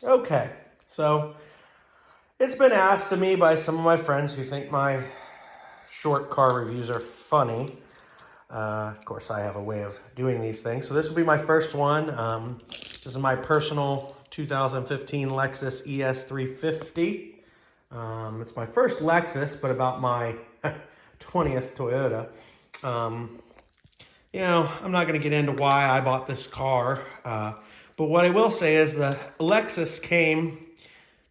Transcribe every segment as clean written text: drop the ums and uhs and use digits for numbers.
Okay, so it's been asked to me by some of my friends who think my short car reviews are funny. Of course, I have a way of doing these things. So this will be my first one. This is my personal 2015 Lexus ES350. It's my first Lexus, but about my 20th Toyota. Um, I'm not going to get into why I bought this car, but what I will say is the Lexus came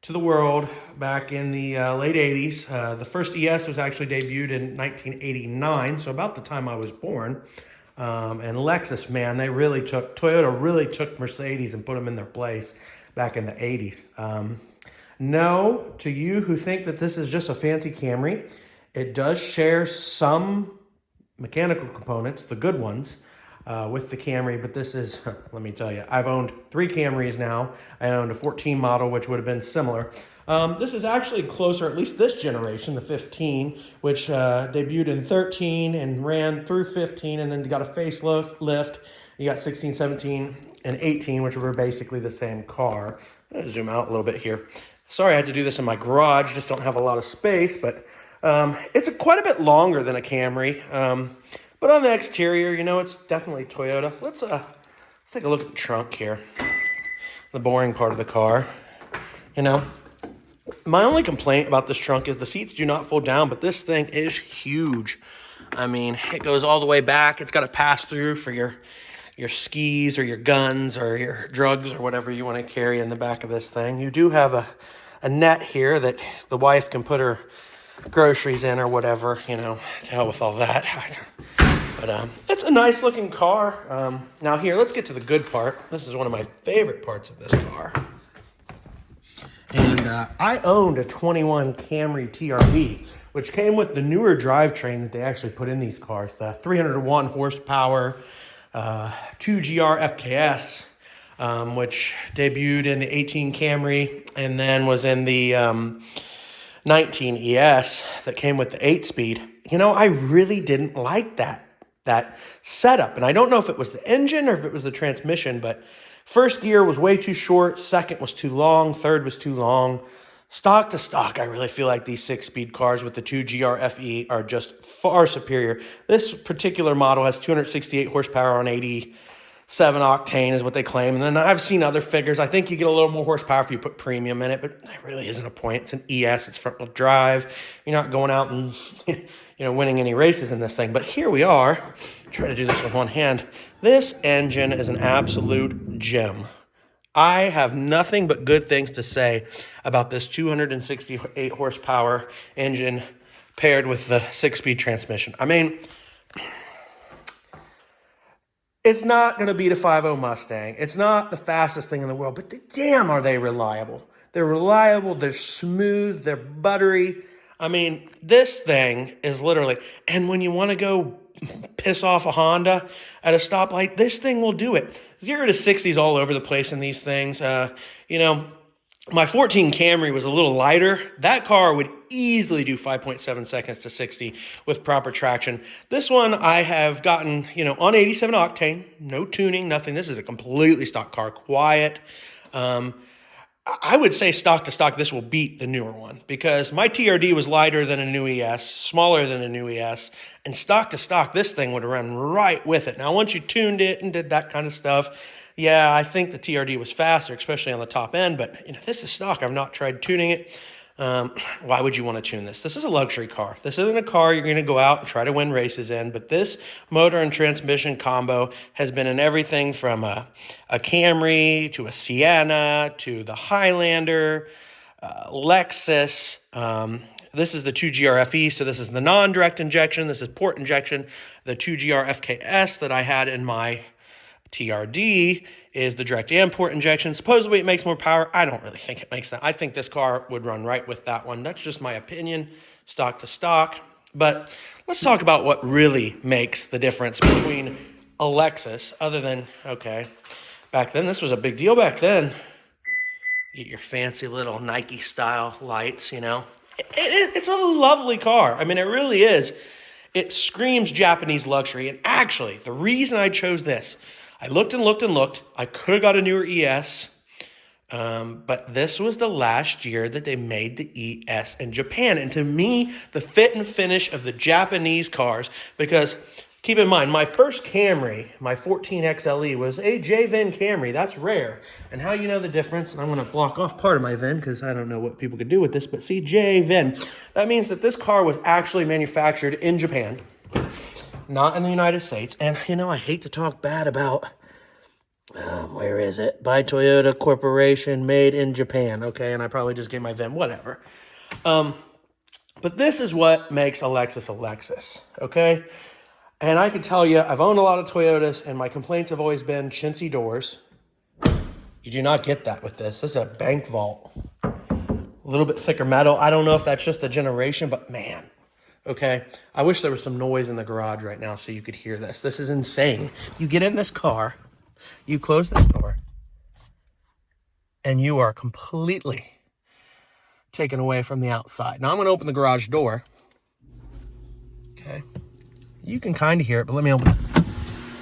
to the world back in the late 80s. The first ES was actually debuted in 1989, so about the time I was born. And Lexus, man, Toyota really took Mercedes and put them in their place back in the 80s. No, to you who think that this is just a fancy Camry, it does share some mechanical components, the good ones, with the Camry. But this is, let me tell you, I've owned 3 Camrys now. I owned a 14 model, which would have been similar. This is actually closer, at least this generation, the 15, which debuted in 13 and ran through 15 and then got a facelift. You got 16, 17, and 18, which were basically the same car. I'm going to zoom out a little bit here. Sorry I had to do this in my garage, just don't have a lot of space, but it's quite a bit longer than a Camry. But on the exterior, it's definitely Toyota. Let's take a look at the trunk here. The boring part of the car. My only complaint about this trunk is the seats do not fold down, but this thing is huge. I mean, it goes all the way back. It's got a pass through for your skis or your guns or your drugs or whatever you want to carry in the back of this thing. You do have a net here that the wife can put her groceries in or whatever, to hell with all that. But it's a nice looking car. Now here, let's get to the good part. This is one of my favorite parts of this car. And I owned a 21 Camry TRD, which came with the newer drivetrain that they actually put in these cars, the 301 horsepower 2GR FKS, which debuted in the 18 Camry and then was in the 19 ES that came with the 8-speed. I really didn't like that setup. And I don't know if it was the engine or if it was the transmission, but first gear was way too short, second was too long, third was too long. Stock to stock, I really feel like these 6-speed cars with the 2GR FE are just far superior. This particular model has 268 horsepower on 87 octane is what they claim. And then I've seen other figures. I think you get a little more horsepower if you put premium in it, but there really isn't a point. It's an ES, it's front wheel drive. You're not going out and winning any races in this thing. But here we are. Try to do this with one hand. This engine is an absolute gem. I have nothing but good things to say about this 268 horsepower engine paired with the 6-speed transmission. I mean, it's not going to beat a 5.0 Mustang. It's not the fastest thing in the world, but damn are they reliable. They're reliable, they're smooth, they're buttery. I mean, this thing is literally, and when you want to go piss off a Honda at a stoplight, this thing will do it. 0 to 60s all over the place in these things. My 14 Camry was a little lighter. That car would easily do 5.7 seconds to 60 with proper traction. This one I have gotten, on 87 octane, no tuning, nothing. This is a completely stock car, quiet. I would say stock to stock, this will beat the newer one because my TRD was lighter than a new ES, smaller than a new ES, and stock to stock, this thing would run right with it. Now, once you tuned it and did that kind of stuff, yeah, I think the TRD was faster, especially on the top end, but this is stock. I've not tried tuning it. Why would you want to tune this? This is a luxury car. This isn't a car you're going to go out and try to win races in, but this motor and transmission combo has been in everything from a Camry to a Sienna to the Highlander, Lexus. This is the 2GR FE, so this is the non-direct injection. This is port injection. The 2GR FKS that I had in my TRD is the direct import injection. Supposedly it makes more power. I don't really think it makes that. I think this car would run right with that one. That's just my opinion, stock to stock. But let's talk about what really makes the difference between a Lexus, other than, okay, back then, this was a big deal back then. Get your fancy little Nike style lights, It's a lovely car. I mean, it really is. It screams Japanese luxury. And actually, the reason I chose this, I looked and looked and looked. I could have got a newer ES. But this was the last year that they made the ES in Japan. And to me, the fit and finish of the Japanese cars, because keep in mind, my first Camry, my 14 XLE, was a J-VIN Camry. That's rare. And how you know the difference, and I'm going to block off part of my VIN because I don't know what people could do with this, but see, J-VIN. That means that this car was actually manufactured in Japan, not in the United States. And, you know, I hate to talk bad about... where is it? By Toyota Corporation, made in Japan. Okay, and I probably just gave my VIN, whatever. But this is what makes a Lexus a Lexus, okay? And I can tell you, I've owned a lot of Toyotas, and my complaints have always been chintzy doors. You do not get that with this. This is a bank vault. A little bit thicker metal. I don't know if that's just the generation, but man, okay? I wish there was some noise in the garage right now so you could hear this. This is insane. You get in this car, you close this door, and you are completely taken away from the outside. Now I'm going to open the garage door. Okay. You can kind of hear it, but let me open it.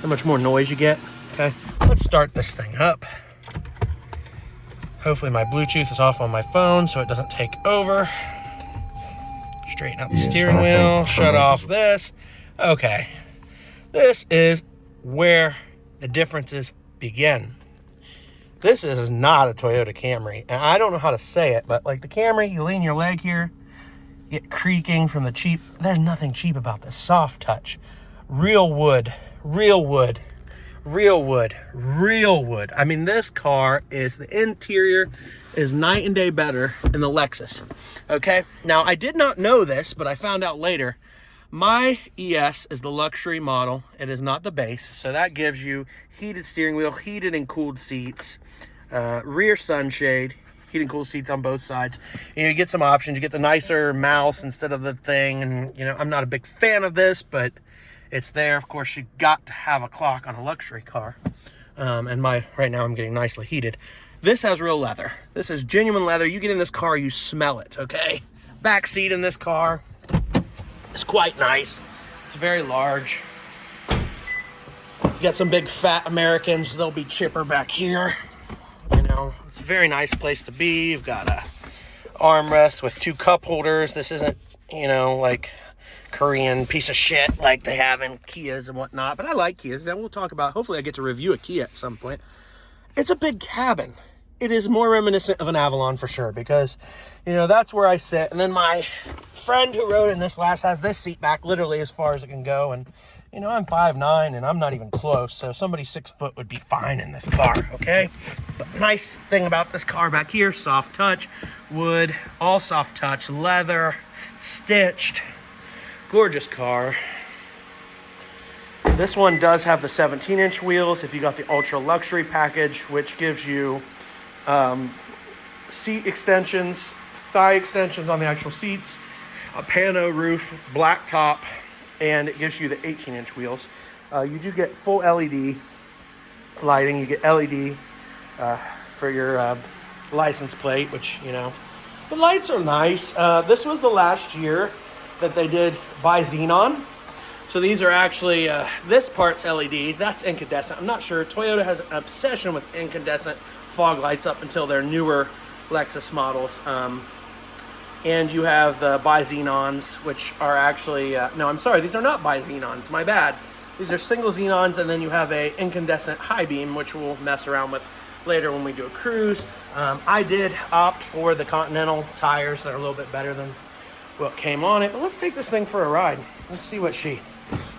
How much more noise you get. Okay. Let's start this thing up. Hopefully my Bluetooth is off on my phone so it doesn't take over. Straighten out the steering wheel. Shut off this. Okay. This is where the differences begin. This is not a Toyota Camry, and I don't know how to say it, but like the Camry, you lean your leg here, you get creaking from the cheap. There's nothing cheap about this. Soft touch, real wood, real wood, real wood, real wood. I mean, this car is, the interior is night and day better than the Lexus. Okay, now I did not know this, but I found out later. My ES is the luxury model. It is not the base. So that gives you heated steering wheel, heated and cooled seats, rear sunshade, heated and cooled seats on both sides. You get some options. You get the nicer mouse instead of the thing. And, you know, I'm not a big fan of this, but it's there. Of course, you got to have a clock on a luxury car. And right now I'm getting nicely heated. This has real leather. This is genuine leather. You get in this car, you smell it, okay? Back seat in this car. It's quite nice. It's very large. You got some big fat Americans. They'll be chipper back here. You know, it's a very nice place to be. You've got a armrest with 2 cup holders. This isn't, you know, like Korean piece of shit like they have in Kias and whatnot. But I like Kias. And we'll talk about, hopefully I get to review a Kia at some point. It's a big cabin. It is more reminiscent of an Avalon for sure, because, you know, that's where I sit. And then my friend who rode in this last has this seat back literally as far as it can go. And, you know, I'm 5'9", and I'm not even close. So somebody 6 foot would be fine in this car, okay? But nice thing about this car back here, soft touch, wood, all soft touch, leather, stitched, gorgeous car. This one does have the 17-inch wheels if you got the ultra luxury package, which gives you seat extensions, thigh extensions on the actual seats, a pano roof, black top, and it gives you the 18-inch wheels. You do get full LED lighting. You get LED for your license plate, which, you know, the lights are nice. This was the last year that they did by xenon. So these are actually, this part's LED, that's incandescent. I'm not sure. Toyota has an obsession with incandescent fog lights up until their newer Lexus models. And you have the bi-xenons, which are actually, no, I'm sorry, these are not bi-xenons, my bad. These are single xenons, and then you have a incandescent high beam, which we'll mess around with later when we do a cruise. I did opt for the Continental tires that are a little bit better than what came on it, but let's take this thing for a ride. Let's see what she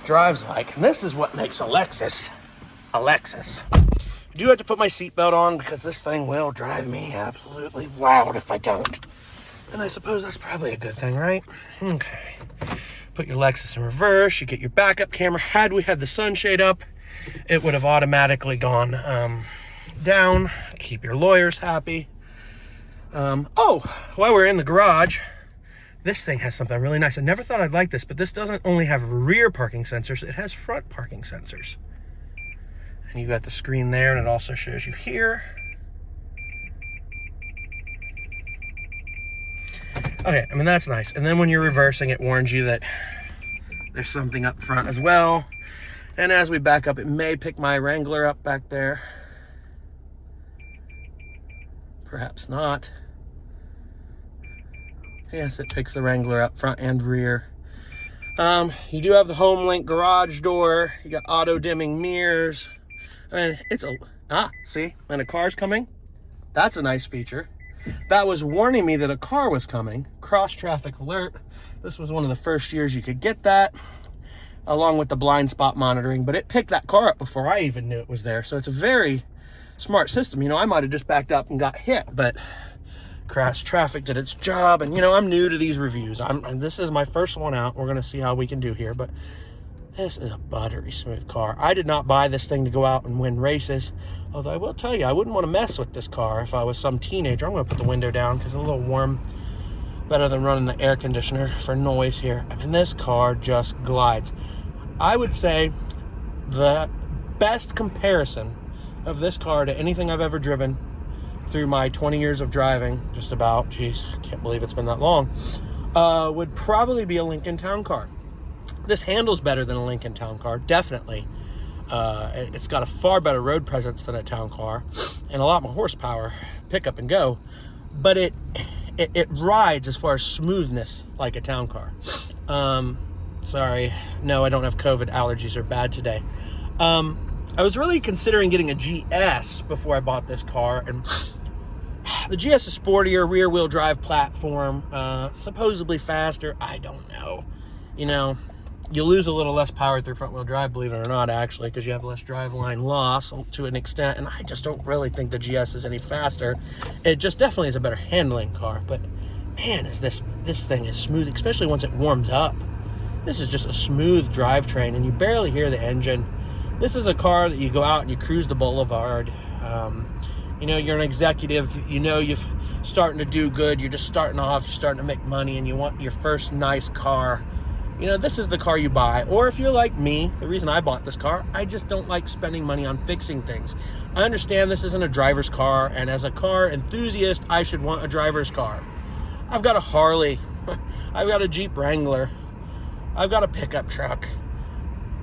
drives like. And this is what makes a Lexus a Lexus. I do have to put my seatbelt on because this thing will drive me absolutely wild if I don't. And I suppose that's probably a good thing, right? Okay. Put your Lexus in reverse. You get your backup camera. Had we had the sunshade up, it would have automatically gone down. Keep your lawyers happy. Oh, while we're in the garage, this thing has something really nice. I never thought I'd like this, but this doesn't only have rear parking sensors, it has front parking sensors. And you got the screen there, and it also shows you here. Okay, I mean, that's nice. And then when you're reversing, it warns you that there's something up front as well. And as we back up, it may pick my Wrangler up back there. Perhaps not. Yes, it picks the Wrangler up front and rear. You do have the HomeLink garage door. You got auto dimming mirrors. I mean, it's see, and a car's coming. That's a nice feature. That was warning me that a car was coming. Cross traffic alert. This was one of the first years you could get that, along with the blind spot monitoring, but it picked that car up before I even knew it was there. So it's a very smart system. You know, I might have just backed up and got hit, but crash traffic did its job. And you know, I'm new to these reviews. This is my first one out. We're gonna see how we can do here, but this is a buttery smooth car. I did not buy this thing to go out and win races, although I will tell you, I wouldn't want to mess with this car if I was some teenager. I'm gonna put the window down because it's a little warm. Better than running the air conditioner for noise here. I mean, this car just glides. I would say the best comparison of this car to anything I've ever driven through my 20 years of driving, just about, geez, I can't believe it's been that long, would probably be a Lincoln Town Car. This handles better than a Lincoln Town Car, definitely. It's got a far better road presence than a Town Car and a lot more horsepower, pick up and go, but it rides as far as smoothness like a Town Car. Sorry, no, I don't have COVID. Allergies are bad today. I was really considering getting a GS before I bought this car, and the GS is sportier, rear-wheel drive platform, supposedly faster. I don't know. You know, you lose a little less power through front-wheel drive, believe it or not, actually, because you have less driveline loss to an extent, and I just don't really think the GS is any faster. It just definitely is a better handling car, but man, this thing is smooth, especially once it warms up. This is just a smooth drivetrain, and you barely hear the engine. This is a car that you go out and you cruise the boulevard. You know, you're an executive, you know, you're starting to do good, you're just starting off, you're starting to make money, and you want your first nice car. You know, this is the car you buy. Or if you're like me, the reason I bought this car, I just don't like spending money on fixing things. I understand this isn't a driver's car, and as a car enthusiast, I should want a driver's car. I've got a Harley, I've got a Jeep Wrangler, I've got a pickup truck.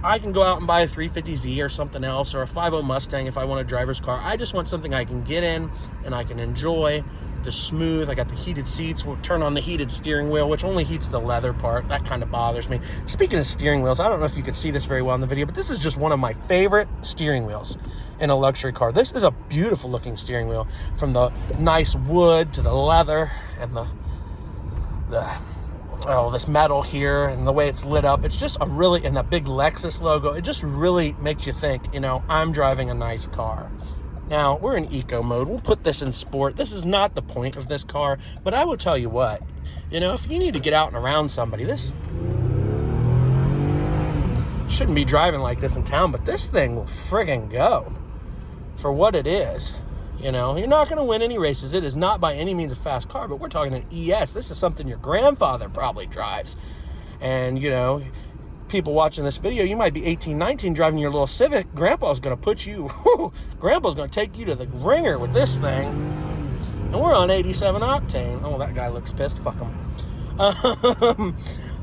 I can go out and buy a 350Z or something else, or a 5.0 Mustang if I want a driver's car. I just want something I can get in and I can enjoy. The smooth, I got the heated seats. We'll turn on the heated steering wheel, which only heats the leather part. That kind of bothers me. Speaking of steering wheels, I don't know if you could see this very well in the video, but this is just one of my favorite steering wheels in a luxury car. This is a beautiful looking steering wheel, from the nice wood to the leather and this metal here and the way it's lit up. It's just and that big Lexus logo, it just really makes you think, you know, I'm driving a nice car. Now, we're in eco mode. We'll put this in sport. This is not the point of this car, but I will tell you what, you know, if you need to get out and around somebody, this shouldn't be driving like this in town, but this thing will friggin' go for what it is. You know, you're not going to win any races. It is not by any means a fast car, but we're talking an ES. This is something your grandfather probably drives. And, you know, people watching this video, you might be 18, 19 driving your little Civic. Grandpa's going to put you, Grandpa's going to take you to the ringer with this thing. And we're on 87 octane. Oh, that guy looks pissed. Fuck him.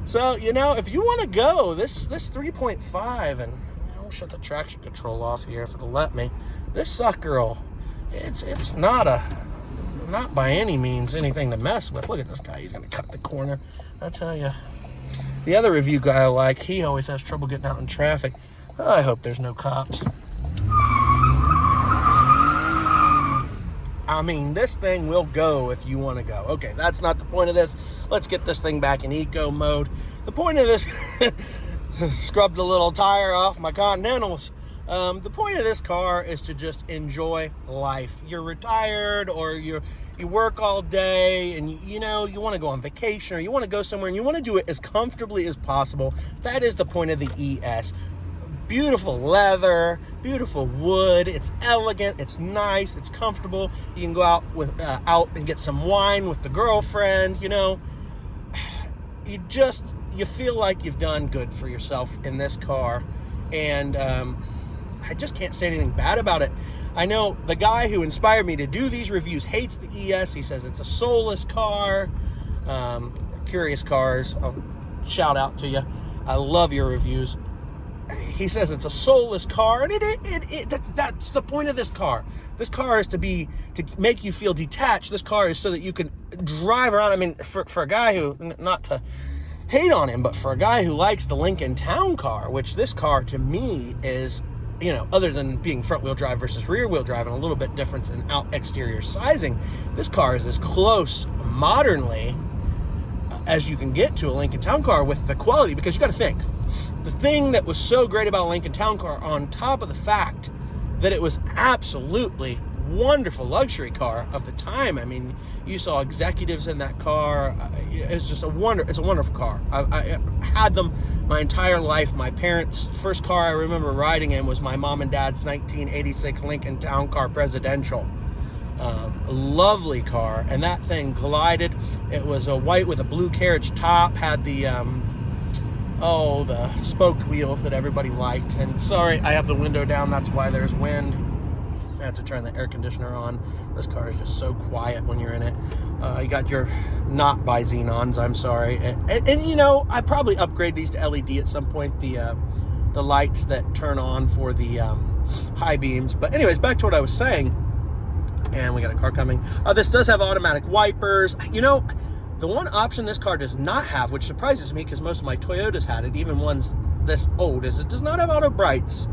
So, you know, if you want to go, this 3.5, and I'll shut the traction control off here if it'll let me. This sucker, it's not by any means anything to mess with. Look at this guy. He's going to cut the corner. I tell you. The other review guy I like, he always has trouble getting out in traffic. I hope there's no cops. I mean, this thing will go if you want to go. Okay, that's not the point of this. Let's get this thing back in eco mode. The point of this, scrubbed a little tire off my Continentals. The point of this car is to just enjoy life. You're retired, or you work all day, and you know, you want to go on vacation, or you want to go somewhere and you want to do it as comfortably as possible. That is the point of the ES. Beautiful leather, beautiful wood. It's elegant, it's nice, it's comfortable. You can go out and get some wine with the girlfriend. You know, you feel like you've done good for yourself in this car, and I just can't say anything bad about it. I know the guy who inspired me to do these reviews hates the ES. He says it's a soulless car. Curious Cars, shout out to you. I love your reviews. he says it's a soulless car, and that's the point of this car. This car is to make you feel detached. This car is so that you can drive around. I mean, for a guy who, not to hate on him, but for a guy who likes the Lincoln Town Car, which this car to me is, other than being front wheel drive versus rear wheel drive and a little bit difference in exterior sizing, this car is as close modernly as you can get to a Lincoln Town Car with the quality, because you got to think, the thing that was so great about a Lincoln Town Car, on top of the fact that it was absolutely wonderful luxury car of the time. I mean, you saw executives in that car. It's just it's a wonderful car. I had them my entire life. My parents' first car I remember riding in was my mom and dad's 1986 Lincoln Town Car Presidential. Lovely car, and that thing glided. It was a white with a blue carriage top, had the spoked wheels that everybody liked. And sorry, I have the window down, that's why there's wind. I have to turn the air conditioner on. This car is just so quiet when you're in it. You got your not by xenons, I'm sorry. And I probably upgrade these to LED at some point, the lights that turn on for the high beams. But anyways, back to what I was saying. And we got a car coming. This does have automatic wipers. The one option this car does not have, which surprises me because most of my Toyotas had it, even ones this old, is it does not have auto brights.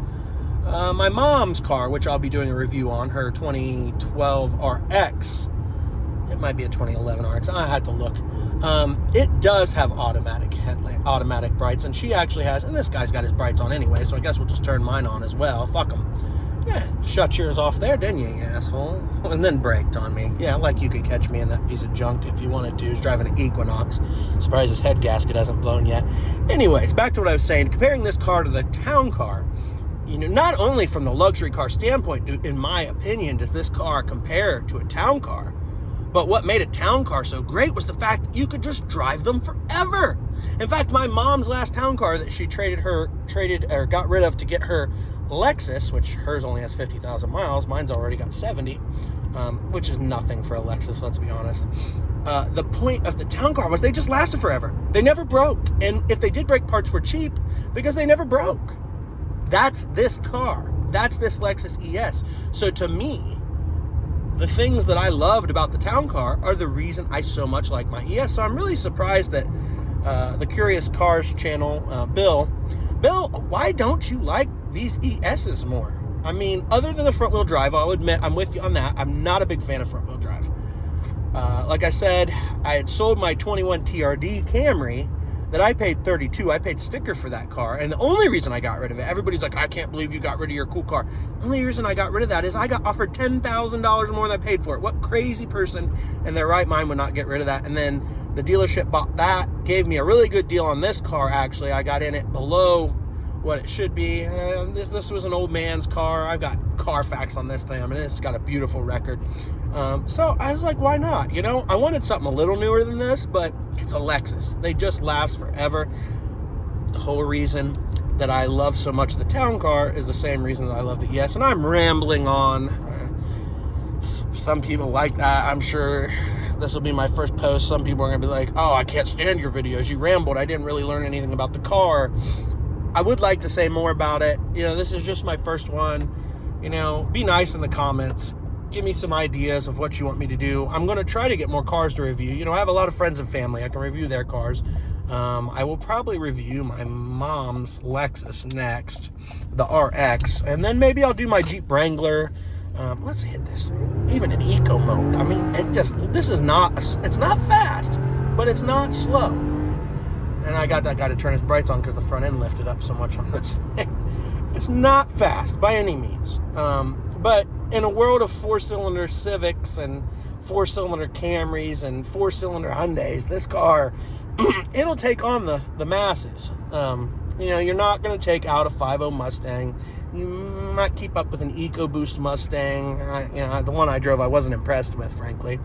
My mom's car, which I'll be doing a review on, her 2012 RX, it might be a 2011 RX, I had to look. It does have automatic brights, and she actually has, and this guy's got his brights on anyway, so I guess we'll just turn mine on as well. Fuck him. Yeah, shut yours off there, didn't you, you asshole? And then braked on me. Yeah, like you could catch me in that piece of junk if you wanted to. He was driving an Equinox. Surprised his head gasket hasn't blown yet. Anyways, back to what I was saying. Comparing this car to the town car, not only from the luxury car standpoint, in my opinion, does this car compare to a town car, but what made a town car so great was the fact that you could just drive them forever. In fact, my mom's last town car that she got rid of to get her Lexus, which hers only has 50,000 miles, mine's already got 70, which is nothing for a Lexus, let's be honest. The point of the town car was they just lasted forever. They never broke. And if they did break, parts were cheap because they never broke. That's this car. That's this Lexus ES. So to me, the things that I loved about the town car are the reason I so much like my ES. So I'm really surprised that the Curious Cars channel, Bill, why don't you like these ESs more? I mean, other than the front wheel drive, I'll admit I'm with you on that. I'm not a big fan of front wheel drive. Like I said, I had sold my 21 TRD Camry that I paid $32. I paid sticker for that car. And the only reason I got rid of it, everybody's like, I can't believe you got rid of your cool car. The only reason I got rid of that is I got offered $10,000 more than I paid for it. What crazy person in their right mind would not get rid of that? And then the dealership bought that, gave me a really good deal on this car, actually. I got in it below what it should be. This was an old man's car. I've got Carfax on this thing. I mean, it's got a beautiful record. So I was like, why not? I wanted something a little newer than this, but it's a Lexus. They just last forever. The whole reason that I love so much the town car is the same reason that I love the ES. And I'm rambling on. Some people like that. I'm sure this will be my first post. Some people are going to be like, oh, I can't stand your videos. You rambled. I didn't really learn anything about the car. I would like to say more about it. This is just my first one. Be nice in the comments. Give me some ideas of what you want me to do. I'm going to try to get more cars to review. I have a lot of friends and family. I can review their cars. I will probably review my mom's Lexus next, the RX. And then maybe I'll do my Jeep Wrangler. Let's hit this. Even in eco mode. I mean, it's not fast, but it's not slow. And I got that guy to turn his brights on because the front end lifted up so much on this thing. It's not fast by any means. But in a world of four-cylinder Civics and four-cylinder Camrys and four-cylinder Hyundais, this car, it'll take on the masses. You're not going to take out a 5.0 Mustang. You might keep up with an EcoBoost Mustang. The one I drove I wasn't impressed with, frankly.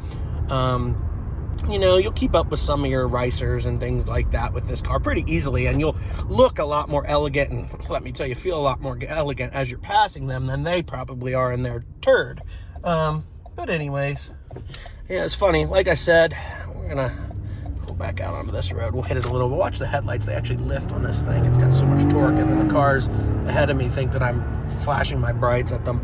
You'll keep up with some of your racers and things like that with this car pretty easily, and you'll look a lot more elegant, and let me tell you, feel a lot more elegant as you're passing them than they probably are in their turd. But anyways, it's funny. Like I said, we're gonna pull back out onto this road. We'll hit it a little bit. Watch the headlights. They actually lift on this thing. It's got so much torque, and then the cars ahead of me think that I'm flashing my brights at them.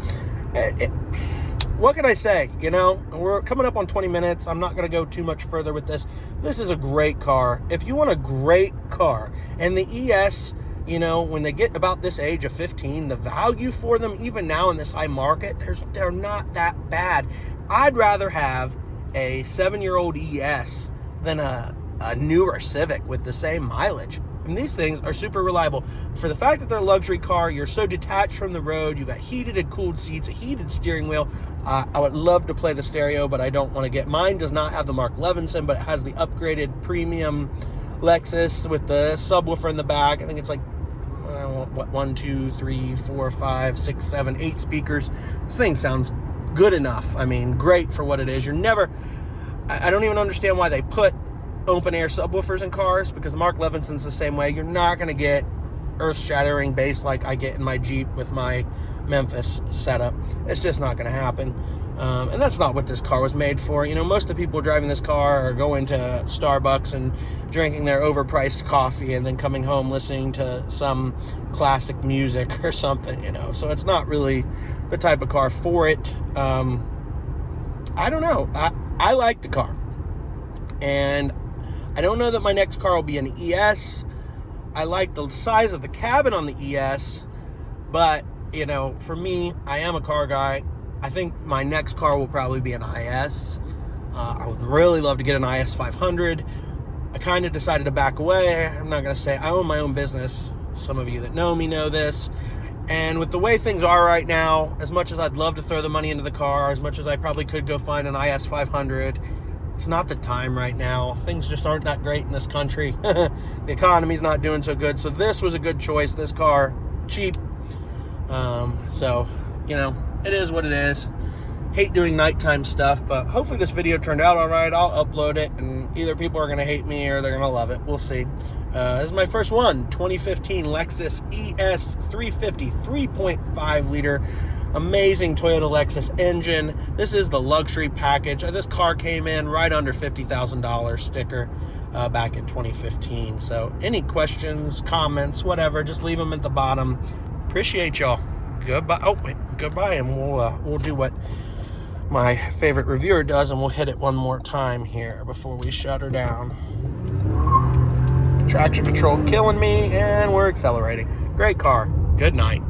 What can I say? You know, we're coming up on 20 minutes. I'm not going to go too much further with this. This is a great car. If you want a great car, and the ES, you know, when they get about this age of 15, the value for them, even now in this high market, they're not that bad. I'd rather have a 7-year-old ES than a newer Civic with the same mileage. And these things are super reliable. For the fact that they're a luxury car, you're so detached from the road, you've got heated and cooled seats, a heated steering wheel. I would love to play the stereo, but I don't want to get... Mine does not have the Mark Levinson, but it has the upgraded premium Lexus with the subwoofer in the back. I think it's like, 1, 2, 3, 4, 5, 6, 7, 8 speakers. This thing sounds good enough. I mean, great for what it is. You're never... I don't even understand why they put open air subwoofers in cars, because the Mark Levinson's the same way. You're not going to get earth-shattering bass like I get in my Jeep with my Memphis setup. It's just not going to happen. And that's not what this car was made for. You know, most of the people driving this car are going to Starbucks and drinking their overpriced coffee and then coming home listening to some classic music or something, you know. So it's not really the type of car for it. I don't know. I like the car. And I don't know that my next car will be an ES. I like the size of the cabin on the ES, but, you know, for me, I am a car guy. I think my next car will probably be an IS. I would really love to get an IS 500. I kind of decided to back away. I'm not going to say I own my own business. Some of you that know me know this. And with the way things are right now, as much as I'd love to throw the money into the car, as much as I probably could go find an IS 500, it's not the time right now. Things just aren't that great in this country. The economy's not doing so good. So this was a good choice. This car, cheap. So, you know, it is what it is. Hate doing nighttime stuff, but hopefully this video turned out all right. I'll upload it, and either people are going to hate me or they're going to love it. We'll see. This is my first one. 2015 Lexus es350 3.5 liter. Amazing Toyota Lexus engine. This is the luxury package. This car came in right under $50,000 sticker back in 2015. So any questions, comments, whatever, just leave them at the bottom. Appreciate y'all. Goodbye. Oh, wait, goodbye. And we'll do what my favorite reviewer does, and we'll hit it one more time here before we shut her down. Traction control killing me, and we're accelerating. Great car. Good night.